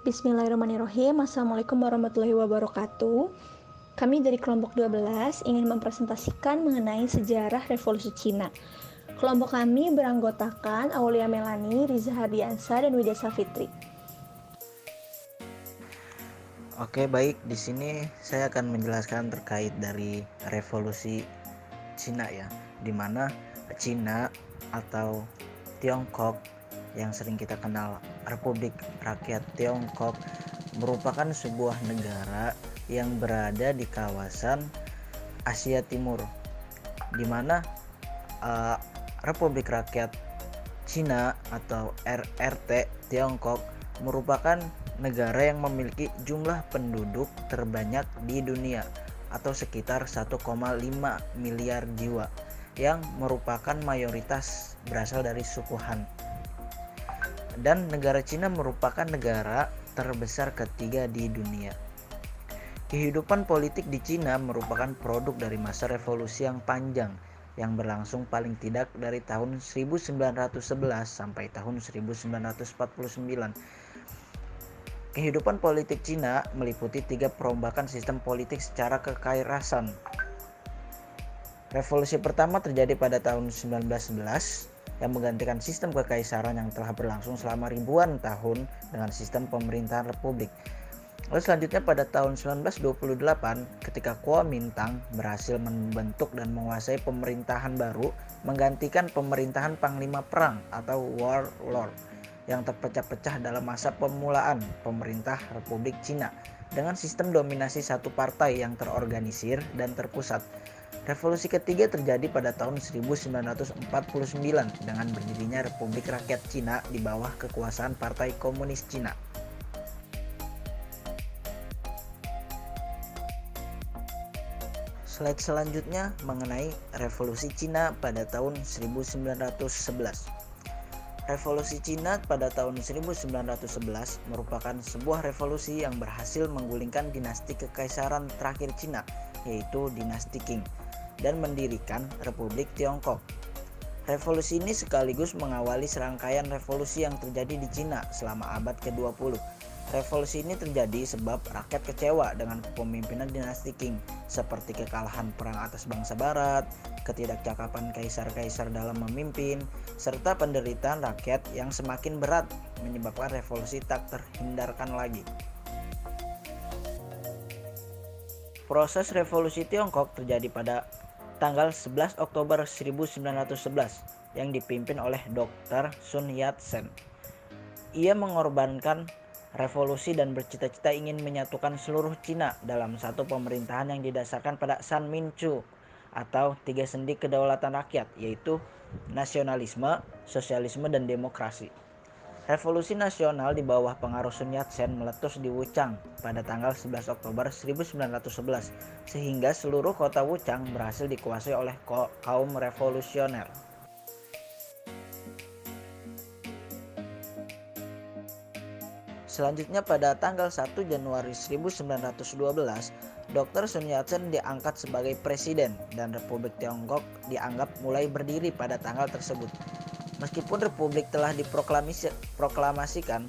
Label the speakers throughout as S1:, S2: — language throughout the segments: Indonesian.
S1: Bismillahirrahmanirrahim. Assalamualaikum warahmatullahi wabarakatuh. Kami dari kelompok 12 ingin mempresentasikan mengenai sejarah revolusi Cina. Kelompok kami beranggotakan Aulia Melani, Riza Hardiansa, dan Widya Safitri.
S2: Oke, baik. Di sini saya akan menjelaskan terkait dari revolusi Cina ya, di mana Cina atau Tiongkok yang sering kita kenal Republik Rakyat Tiongkok merupakan sebuah negara yang berada di kawasan Asia Timur, di mana Republik Rakyat Cina atau RRT Tiongkok merupakan negara yang memiliki jumlah penduduk terbanyak di dunia atau sekitar 1,5 miliar jiwa yang merupakan mayoritas berasal dari suku Han. Dan negara Cina merupakan negara terbesar ketiga di dunia. Kehidupan politik di Cina merupakan produk dari masa revolusi yang panjang yang berlangsung paling tidak dari tahun 1911 sampai tahun 1949. Kehidupan politik Cina meliputi 3 perombakan sistem politik secara kekerasan. Revolusi pertama terjadi pada tahun 1911 yang menggantikan sistem kekaisaran yang telah berlangsung selama ribuan tahun dengan sistem pemerintahan republik. Lalu selanjutnya pada tahun 1928 ketika Kuomintang berhasil membentuk dan menguasai pemerintahan baru menggantikan pemerintahan panglima perang atau warlord yang terpecah-pecah dalam masa pemulaan pemerintah Republik Cina dengan sistem dominasi satu partai yang terorganisir dan terpusat. Revolusi ketiga terjadi pada tahun 1949 dengan berdirinya Republik Rakyat Cina di bawah kekuasaan Partai Komunis Cina. Slide selanjutnya mengenai Revolusi Cina pada tahun 1911. Revolusi Cina pada tahun 1911 merupakan sebuah revolusi yang berhasil menggulingkan dinasti kekaisaran terakhir Cina, yaitu dinasti Qing, dan mendirikan Republik Tiongkok. Revolusi ini sekaligus mengawali serangkaian revolusi yang terjadi di Cina selama abad ke-20. Revolusi ini terjadi sebab rakyat kecewa dengan kepemimpinan dinasti Qing, seperti kekalahan perang atas bangsa barat, ketidakcakapan kaisar-kaisar dalam memimpin, serta penderitaan rakyat yang semakin berat menyebabkan revolusi tak terhindarkan lagi. Proses revolusi Tiongkok terjadi pada tanggal 11 Oktober 1911 yang dipimpin oleh Dr. Sun Yat-sen. Ia mengorbankan revolusi dan bercita-cita ingin menyatukan seluruh Cina dalam satu pemerintahan yang didasarkan pada San Minchu atau 3 sendi kedaulatan rakyat, yaitu nasionalisme, sosialisme, dan demokrasi. Revolusi nasional di bawah pengaruh Sun Yat-sen meletus di Wuchang pada tanggal 11 Oktober 1911 sehingga seluruh kota Wuchang berhasil dikuasai oleh kaum revolusioner. Selanjutnya pada tanggal 1 Januari 1912, Dr. Sun Yat-sen diangkat sebagai presiden dan Republik Tiongkok dianggap mulai berdiri pada tanggal tersebut. Meskipun Republik telah diproklamasikan,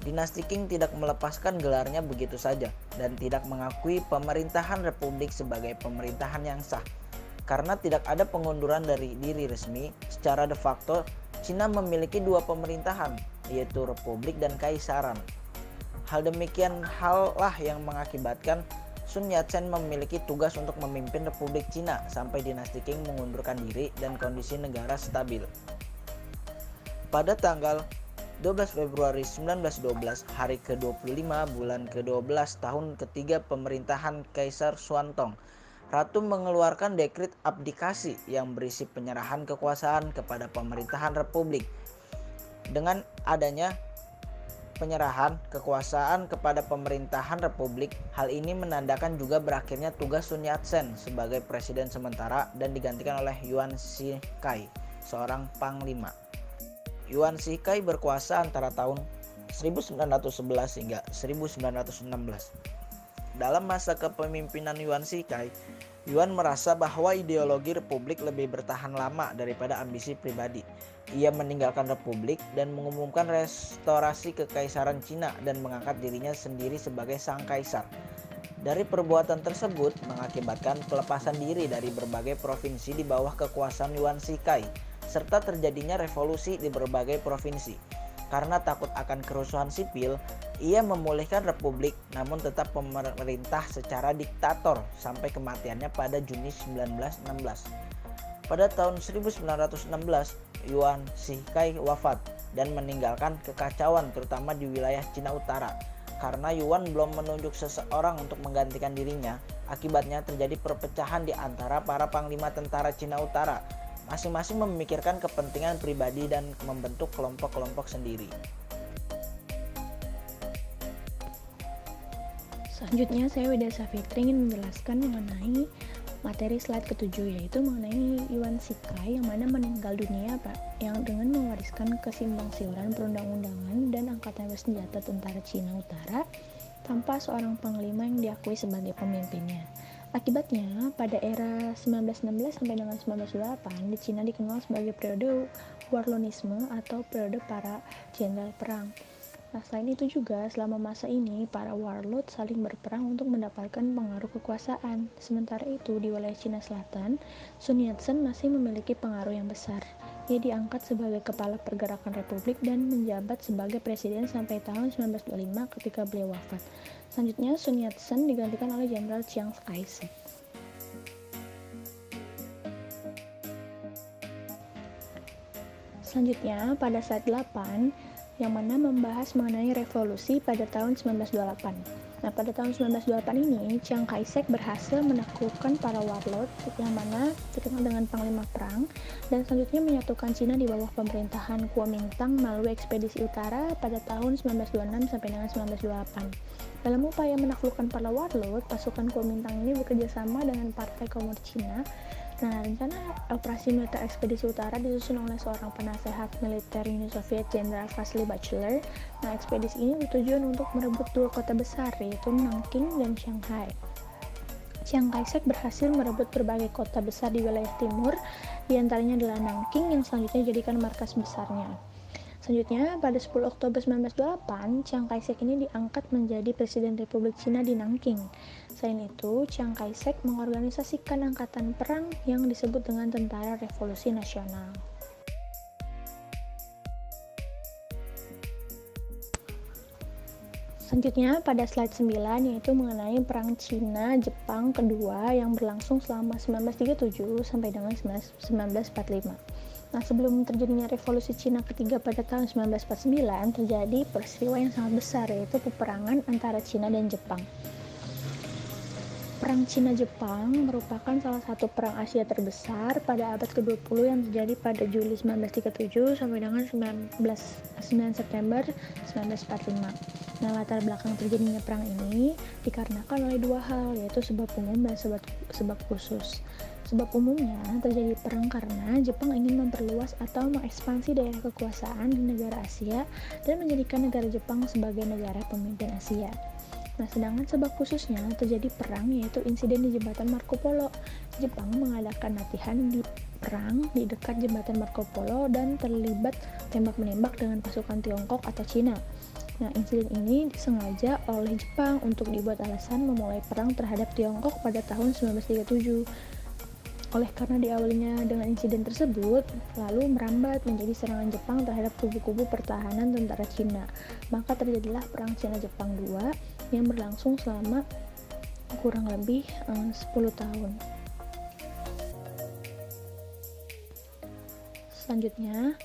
S2: dinasti Qing tidak melepaskan gelarnya begitu saja dan tidak mengakui pemerintahan Republik sebagai pemerintahan yang sah. Karena tidak ada pengunduran dari diri resmi, secara de facto Cina memiliki 2 pemerintahan, yaitu Republik dan Kaisaran. Hal demikian hallah yang mengakibatkan Sun Yat-sen memiliki tugas untuk memimpin Republik Cina sampai dinasti Qing mengundurkan diri dan kondisi negara stabil. Pada tanggal 12 Februari 1912, hari ke-25 bulan ke-12 tahun ketiga pemerintahan Kaisar Xuantong, Ratu mengeluarkan dekret abdikasi yang berisi penyerahan kekuasaan kepada pemerintahan Republik. Dengan adanya penyerahan kekuasaan kepada pemerintahan Republik, hal ini menandakan juga berakhirnya tugas Sun Yat-sen sebagai presiden sementara dan digantikan oleh Yuan Shikai, seorang panglima. Yuan Shikai berkuasa antara tahun 1911 hingga 1916. Dalam masa kepemimpinan Yuan Shikai, Yuan merasa bahwa ideologi republik lebih bertahan lama daripada ambisi pribadi. Ia meninggalkan republik dan mengumumkan restorasi kekaisaran Cina dan mengangkat dirinya sendiri sebagai sang kaisar. Dari perbuatan tersebut mengakibatkan pelepasan diri dari berbagai provinsi di bawah kekuasaan Yuan Shikai, serta terjadinya revolusi di berbagai provinsi. Karena takut akan kerusuhan sipil, ia memulihkan republik namun tetap memerintah secara diktator sampai kematiannya pada Juni 1916. Pada tahun 1916, Yuan Shikai wafat dan meninggalkan kekacauan terutama di wilayah Cina Utara. Karena Yuan belum menunjuk seseorang untuk menggantikan dirinya, akibatnya terjadi perpecahan di antara para panglima tentara Cina Utara. Masing-masing memikirkan kepentingan pribadi dan membentuk kelompok-kelompok sendiri.
S1: Selanjutnya saya Wida Safitri ingin menjelaskan mengenai materi slide ketujuh, yaitu mengenai Yuan Shikai yang mana meninggal dunia yang dengan mewariskan kesimpangsiuran perundang-undangan dan angkatan bersenjata tentara Cina Utara tanpa seorang panglima yang diakui sebagai pemimpinnya. Akibatnya, pada era 1916 sampai dengan 1908, di Cina dikenal sebagai periode Warlonisme atau periode para jenderal perang. Nah, selain itu juga, selama masa ini, para warlord saling berperang untuk mendapatkan pengaruh kekuasaan. Sementara itu, di wilayah Cina Selatan, Sun Yat-sen masih memiliki pengaruh yang besar. Ia diangkat sebagai kepala pergerakan republik dan menjabat sebagai presiden sampai tahun 1925 ketika beliau wafat. Selanjutnya, Sun Yat-sen digantikan oleh Jenderal Chiang Kai-shek. Selanjutnya, pada slide 8, yang mana membahas mengenai revolusi pada tahun 1928. Nah, pada tahun 1928 ini, Chiang Kai-shek berhasil menaklukkan para warlord yang mana dikenal dengan panglima perang dan selanjutnya menyatukan Cina di bawah pemerintahan Kuomintang melalui ekspedisi utara pada tahun 1926 sampai dengan 1928. Dalam upaya menaklukkan para warlord, pasukan Kuomintang ini bekerja sama dengan Partai Komunis Cina. Nah, rencana operasi militer ekspedisi utara disusun oleh seorang penasehat militer Uni Soviet, Jenderal Vasily Bachelor. Nah, ekspedisi ini bertujuan untuk merebut dua kota besar, yaitu Nanking dan Shanghai. Chiang Kai-shek berhasil merebut berbagai kota besar di wilayah timur, diantaranya adalah Nanking yang selanjutnya dijadikan markas besarnya. Selanjutnya, pada 10 Oktober 1928, Chiang Kai-shek ini diangkat menjadi Presiden Republik Cina di Nanking. Selain itu, Chiang Kai-shek mengorganisasikan angkatan perang yang disebut dengan Tentara Revolusi Nasional. Selanjutnya, pada slide 9, yaitu mengenai Perang Cina-Jepang kedua yang berlangsung selama 1937 sampai dengan 1945. Nah, sebelum terjadinya revolusi Cina ketiga pada tahun 1949, terjadi peristiwa yang sangat besar, yaitu peperangan antara Cina dan Jepang. Perang Cina-Jepang merupakan salah satu perang Asia terbesar pada abad ke-20 yang terjadi pada Juli 1937 sampai dengan 9 September 1945. Nah, latar belakang terjadinya perang ini dikarenakan oleh dua hal, yaitu sebab umum dan sebab khusus. Sebab umumnya terjadi perang karena Jepang ingin memperluas atau mengekspansi daerah kekuasaan di negara Asia dan menjadikan negara Jepang sebagai negara pemimpin Asia. Nah, sedangkan sebab khususnya terjadi perang, yaitu insiden di jembatan Marco Polo. Jepang mengadakan latihan di perang di dekat jembatan Marco Polo dan terlibat tembak-menembak dengan pasukan Tiongkok atau Cina. Nah, insiden ini disengaja oleh Jepang untuk dibuat alasan memulai perang terhadap Tiongkok pada tahun 1937. Oleh karena diawalinya dengan insiden tersebut, lalu merambat menjadi serangan Jepang terhadap kubu-kubu pertahanan tentara Cina. Maka terjadilah Perang Cina-Jepang II yang berlangsung selama kurang lebih 10 tahun. Selanjutnya,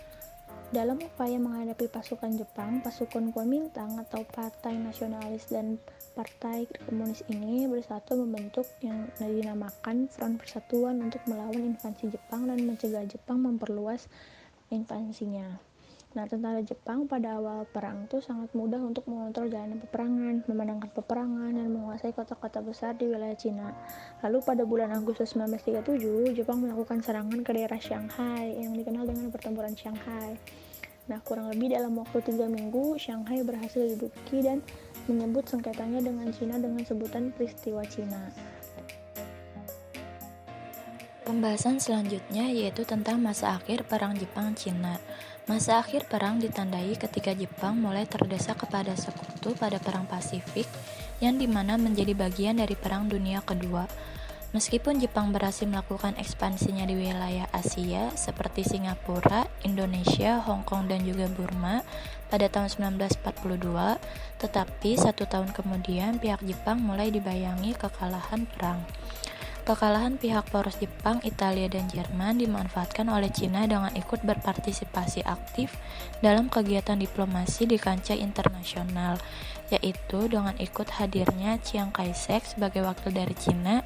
S1: dalam upaya menghadapi pasukan Jepang, pasukan Kuomintang atau Partai Nasionalis dan Partai Komunis ini bersatu membentuk yang dinamakan Front Persatuan untuk melawan invasi Jepang dan mencegah Jepang memperluas invasinya. Nah, tentara Jepang pada awal perang itu sangat mudah untuk mengontrol jalannya peperangan, memenangkan peperangan, dan menguasai kota-kota besar di wilayah Cina. Lalu pada bulan Agustus 1937, Jepang melakukan serangan ke daerah Shanghai yang dikenal dengan pertempuran Shanghai. Nah, kurang lebih dalam waktu 3 minggu, Shanghai berhasil diduduki dan menyebut sengketanya dengan Cina dengan sebutan peristiwa Cina.
S3: Pembahasan selanjutnya yaitu tentang masa akhir Perang Jepang-Cina. Masa akhir perang ditandai ketika Jepang mulai terdesak kepada sekutu pada Perang Pasifik yang dimana menjadi bagian dari Perang Dunia Kedua. Meskipun Jepang berhasil melakukan ekspansinya di wilayah Asia seperti Singapura, Indonesia, Hong Kong, dan juga Burma pada tahun 1942, tetapi 1 tahun kemudian pihak Jepang mulai dibayangi kekalahan perang. Kekalahan pihak poros Jepang, Italia, dan Jerman dimanfaatkan oleh Cina dengan ikut berpartisipasi aktif dalam kegiatan diplomasi di kancah internasional, yaitu dengan ikut hadirnya Chiang Kai-shek sebagai wakil dari Cina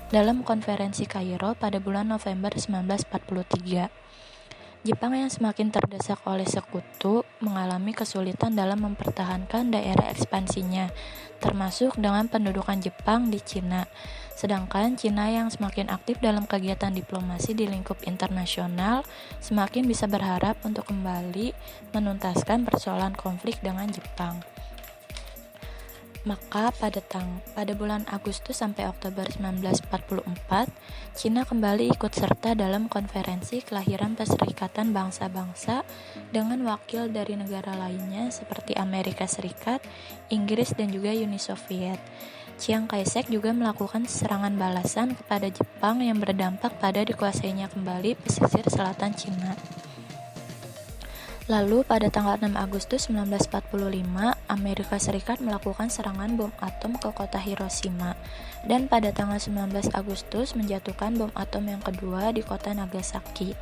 S3: dalam konferensi Kairo pada bulan November 1943. Jepang yang semakin terdesak oleh sekutu mengalami kesulitan dalam mempertahankan daerah ekspansinya, termasuk dengan pendudukan Jepang di Cina. Sedangkan Cina yang semakin aktif dalam kegiatan diplomasi di lingkup internasional semakin bisa berharap untuk kembali menuntaskan persoalan konflik dengan Jepang. Maka pada bulan Agustus sampai Oktober 1944, Cina kembali ikut serta dalam konferensi kelahiran Perserikatan Bangsa-Bangsa dengan wakil dari negara lainnya seperti Amerika Serikat, Inggris, dan juga Uni Soviet. Chiang Kai-shek juga melakukan serangan balasan kepada Jepang yang berdampak pada dikuasainya kembali pesisir selatan Cina. Lalu pada tanggal 6 Agustus 1945, Amerika Serikat melakukan serangan bom atom ke kota Hiroshima, dan pada tanggal 19 Agustus menjatuhkan bom atom yang kedua di kota Nagasaki.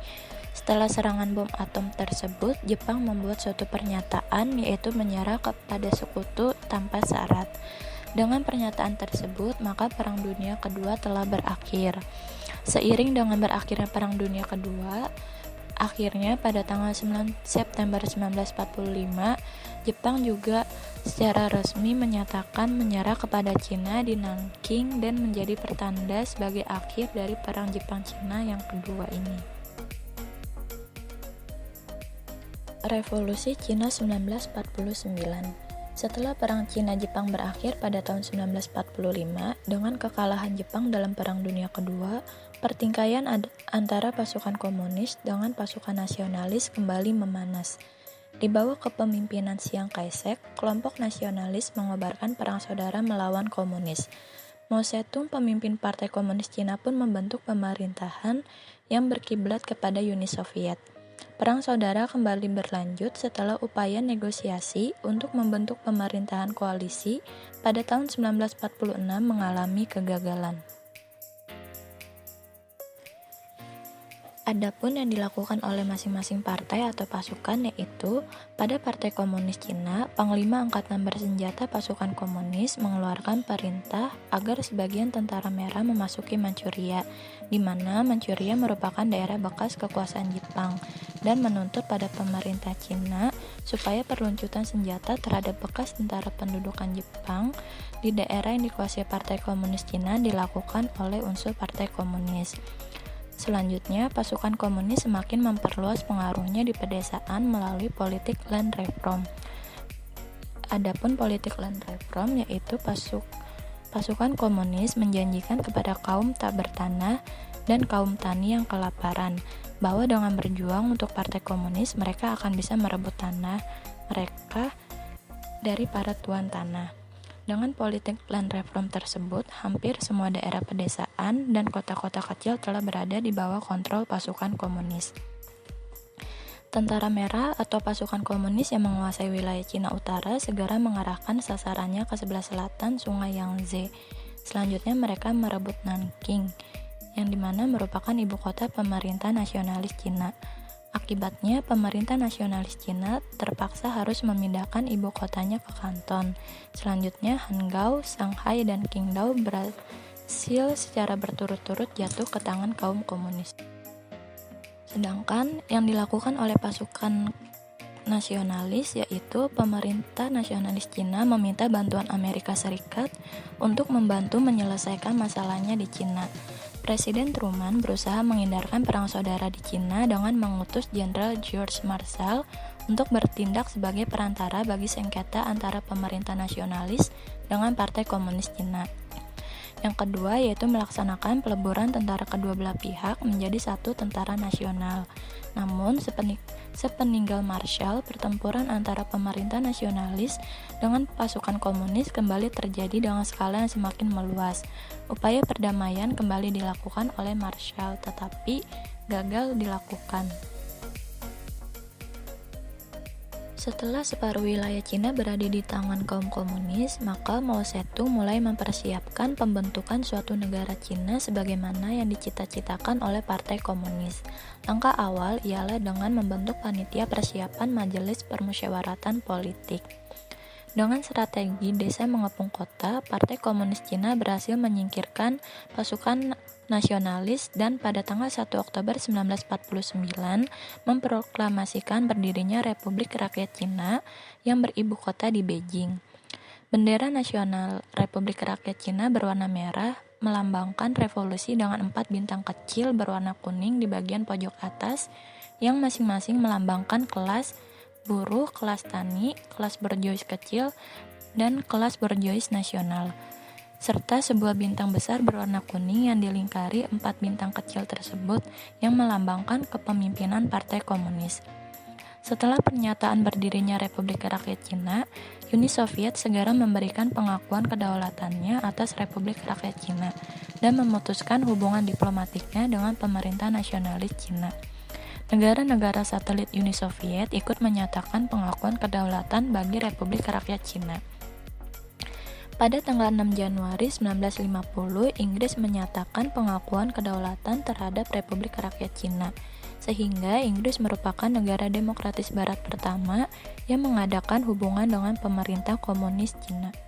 S3: Setelah serangan bom atom tersebut, Jepang membuat suatu pernyataan yaitu menyerah kepada sekutu tanpa syarat. Dengan pernyataan tersebut, maka Perang Dunia Kedua telah berakhir. Seiring dengan berakhirnya Perang Dunia Kedua, akhirnya pada tanggal 9 September 1945, Jepang juga secara resmi menyatakan menyerah kepada Cina di Nanking dan menjadi pertanda sebagai akhir dari Perang Jepang-Cina yang kedua ini. Revolusi Cina 1949. Setelah Perang Cina-Jepang berakhir pada tahun 1945 dengan kekalahan Jepang dalam Perang Dunia Kedua, pertikaian antara pasukan komunis dengan pasukan nasionalis kembali memanas. Di bawah kepemimpinan Chiang Kai-shek, kelompok nasionalis mengobarkan perang saudara melawan komunis. Mao Zedong, pemimpin Partai Komunis Cina, pun membentuk pemerintahan yang berkiblat kepada Uni Soviet. Perang saudara kembali berlanjut setelah upaya negosiasi untuk membentuk pemerintahan koalisi pada tahun 1946 mengalami kegagalan. Adapun yang dilakukan oleh masing-masing partai atau pasukan yaitu pada Partai Komunis Cina, Panglima Angkatan Bersenjata Pasukan Komunis mengeluarkan perintah agar sebagian tentara merah memasuki Manchuria, di mana Manchuria merupakan daerah bekas kekuasaan Jepang, dan menuntut pada pemerintah Cina supaya perluncuran senjata terhadap bekas tentara pendudukan Jepang di daerah yang dikuasai Partai Komunis Cina dilakukan oleh unsur Partai Komunis. Selanjutnya, pasukan komunis semakin memperluas pengaruhnya di pedesaan melalui politik land reform. Adapun politik land reform yaitu pasukan komunis menjanjikan kepada kaum tak bertanah dan kaum tani yang kelaparan bahwa dengan berjuang untuk Partai Komunis mereka akan bisa merebut tanah mereka dari para tuan tanah. Dengan politik land reform tersebut, hampir semua daerah pedesaan dan kota-kota kecil telah berada di bawah kontrol pasukan komunis. Tentara Merah atau pasukan komunis yang menguasai wilayah Cina Utara segera mengarahkan sasarannya ke sebelah selatan Sungai Yangtze. Selanjutnya mereka merebut Nanking, yang dimana merupakan ibu kota pemerintah nasionalis Cina. Akibatnya, pemerintah nasionalis Cina terpaksa harus memindahkan ibu kotanya ke Kanton. Selanjutnya, Hangzhou, Shanghai, dan Qingdao berhasil secara berturut-turut jatuh ke tangan kaum komunis. Sedangkan yang dilakukan oleh pasukan nasionalis yaitu pemerintah nasionalis Cina meminta bantuan Amerika Serikat untuk membantu menyelesaikan masalahnya di Cina. Presiden Truman berusaha menghindarkan perang saudara di Cina dengan mengutus Jenderal George Marshall untuk bertindak sebagai perantara bagi sengketa antara pemerintah nasionalis dengan Partai Komunis Cina. Yang kedua yaitu melaksanakan peleburan tentara kedua belah pihak menjadi satu tentara nasional. Namun, sepeninggal Marshall, pertempuran antara pemerintah nasionalis dengan pasukan komunis kembali terjadi dengan skala yang semakin meluas. Upaya perdamaian kembali dilakukan oleh Marshall, tetapi gagal dilakukan. Setelah separuh wilayah Cina berada di tangan kaum komunis, maka Mao Zedong mulai mempersiapkan pembentukan suatu negara Cina sebagaimana yang dicita-citakan oleh Partai Komunis. Langkah awal ialah dengan membentuk panitia persiapan Majelis Permusyawaratan Politik. Dengan strategi desa mengepung kota, Partai Komunis Cina berhasil menyingkirkan pasukan nasionalis dan pada tanggal 1 Oktober 1949 memproklamasikan berdirinya Republik Rakyat Cina yang beribu kota di Beijing. Bendera nasional Republik Rakyat Cina berwarna merah melambangkan revolusi dengan 4 bintang kecil berwarna kuning di bagian pojok atas yang masing-masing melambangkan kelas buruh, kelas tani, kelas borjuis kecil, dan kelas borjuis nasional, serta sebuah bintang besar berwarna kuning yang dilingkari 4 bintang kecil tersebut yang melambangkan kepemimpinan Partai Komunis. Setelah pernyataan berdirinya Republik Rakyat Cina, Uni Soviet segera memberikan pengakuan kedaulatannya atas Republik Rakyat Cina dan memutuskan hubungan diplomatiknya dengan pemerintah nasionalis Cina. Negara-negara satelit Uni Soviet ikut menyatakan pengakuan kedaulatan bagi Republik Rakyat Cina. Pada tanggal 6 Januari 1950, Inggris menyatakan pengakuan kedaulatan terhadap Republik Rakyat Cina, sehingga Inggris merupakan negara demokratis barat pertama yang mengadakan hubungan dengan pemerintah komunis Cina.